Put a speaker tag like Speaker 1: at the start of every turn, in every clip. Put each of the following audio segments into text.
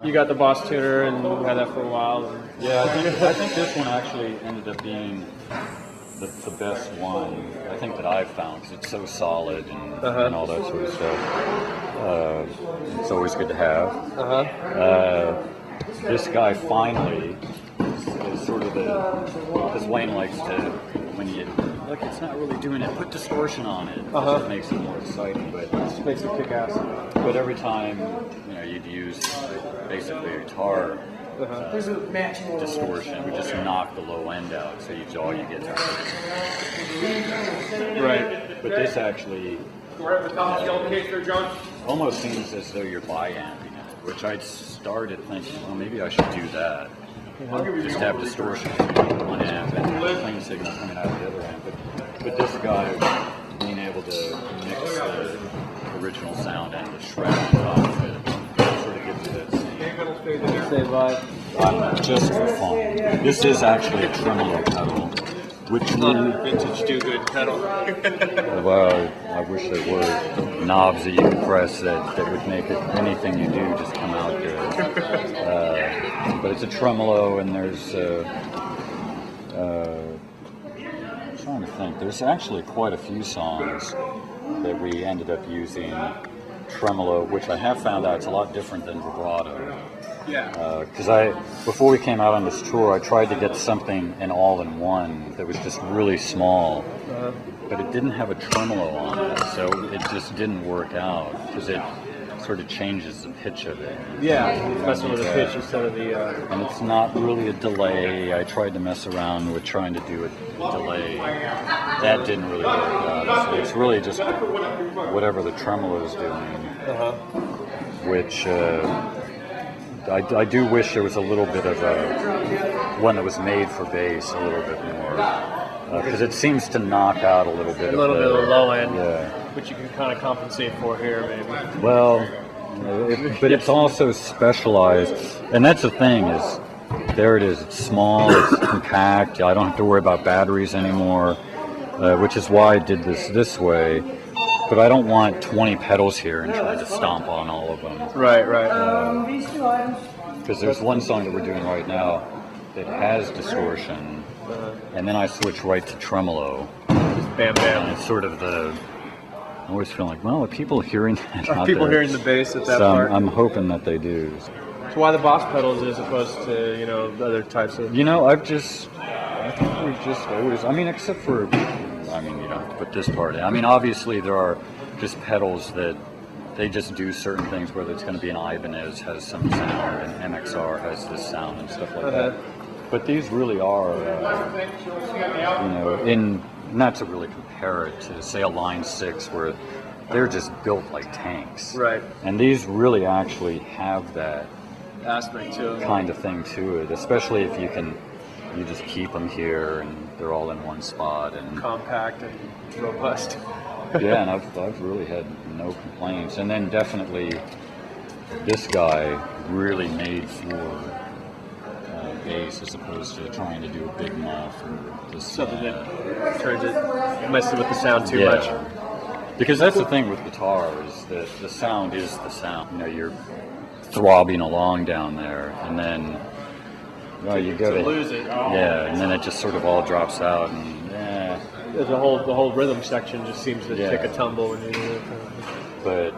Speaker 1: you got the Boss tuner and you had that for a while. And...
Speaker 2: Yeah, I think this one actually ended up being the best one I think that I've found because it's so solid and all that sort of stuff. It's always good to have. This guy finally is sort of because Wayne likes to, when you look, it's not really doing it, put distortion on it. It makes it more exciting, but
Speaker 1: It makes it kick ass.
Speaker 2: But every time, you'd use basically a guitar distortion, we just knock the low end out, so all you get is
Speaker 1: right.
Speaker 2: But this actually almost seems as though you're bi-amping it, which I started thinking, well, maybe I should do that. Just have distortion on one amp and clean signal coming out of the other amp. But this guy being able to mix the original sound and the shred on top of it sort of gives you that
Speaker 1: Same vibe.
Speaker 2: just for fun. This is actually a tremolo pedal, which
Speaker 1: Vintage do good pedal.
Speaker 2: well, I wish there were knobs that you could press that would make anything you do just come out good. But it's a tremolo, and there's I'm trying to think. There's actually quite a few songs that we ended up using tremolo, which I have found out it's a lot different than vibrato.
Speaker 1: Yeah.
Speaker 2: Because before we came out on this tour, I tried to get something an all-in-one that was just really small, but it didn't have a tremolo on it, so it just didn't work out because it sort of changes the pitch of it.
Speaker 1: Yeah, messing with the pitch instead of the.
Speaker 2: And it's not really a delay. I tried to mess around with trying to do a delay. That didn't really work out. So it's really just whatever the tremolo is doing, which. I do wish there was a little bit of one that was made for bass a little bit more, because it seems to knock out a little bit
Speaker 1: bit of the low end,
Speaker 2: yeah.
Speaker 1: which you can kind of compensate for here, maybe.
Speaker 2: Well, but it's also specialized, and that's the thing is, there it is. It's small, it's compact. I don't have to worry about batteries anymore, which is why I did this way. But I don't want 20 pedals here and try to stomp on all of them.
Speaker 1: Right.
Speaker 2: Because there's one song that we're doing right now that has distortion, and then I switch right to tremolo.
Speaker 1: Just bam, bam.
Speaker 2: And it's sort of I always feel like, well, are people hearing that?
Speaker 1: Are people hearing the bass at that
Speaker 2: so
Speaker 1: part?
Speaker 2: I'm hoping that they do.
Speaker 1: So why the Boss pedals as opposed to, other types of...
Speaker 2: I think we've just always, except for, you don't have to put this part in. Obviously there are just pedals that they just do certain things, whether it's going to be an Ivins has some sound and MXR has this sound and stuff like that. But these really are, not to really compare it to, say, a Line 6 where they're just built like tanks.
Speaker 1: Right.
Speaker 2: And these really actually have that
Speaker 1: aspect to it.
Speaker 2: Kind of thing to it, especially if you just keep them here and they're all in one spot and
Speaker 1: compact and robust.
Speaker 2: Yeah, and I've really had no complaints. And then definitely this guy really made for bass as opposed to trying to do a big muff or just
Speaker 1: something that turns it messes with the sound too much.
Speaker 2: Because that's the thing with guitar is that the sound is the sound. You're throbbing along down there, and then you go to
Speaker 1: lose it.
Speaker 2: And then it just sort of all drops out, and
Speaker 1: the whole rhythm section just seems to take a tumble when you do it.
Speaker 2: But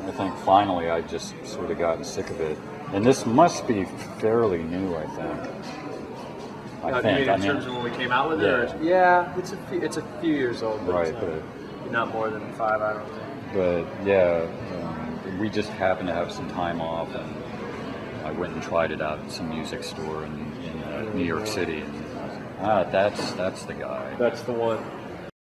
Speaker 2: I think finally I just sort of gotten sick of it, and this must be fairly new. I think.
Speaker 1: In terms of when we came out with it? Yeah, it's a few years old, but
Speaker 2: right,
Speaker 1: but not more than 5, I don't think.
Speaker 2: But we just happened to have some time off, and I went and tried it out at some music store in New York City, and that's the guy.
Speaker 1: That's the one.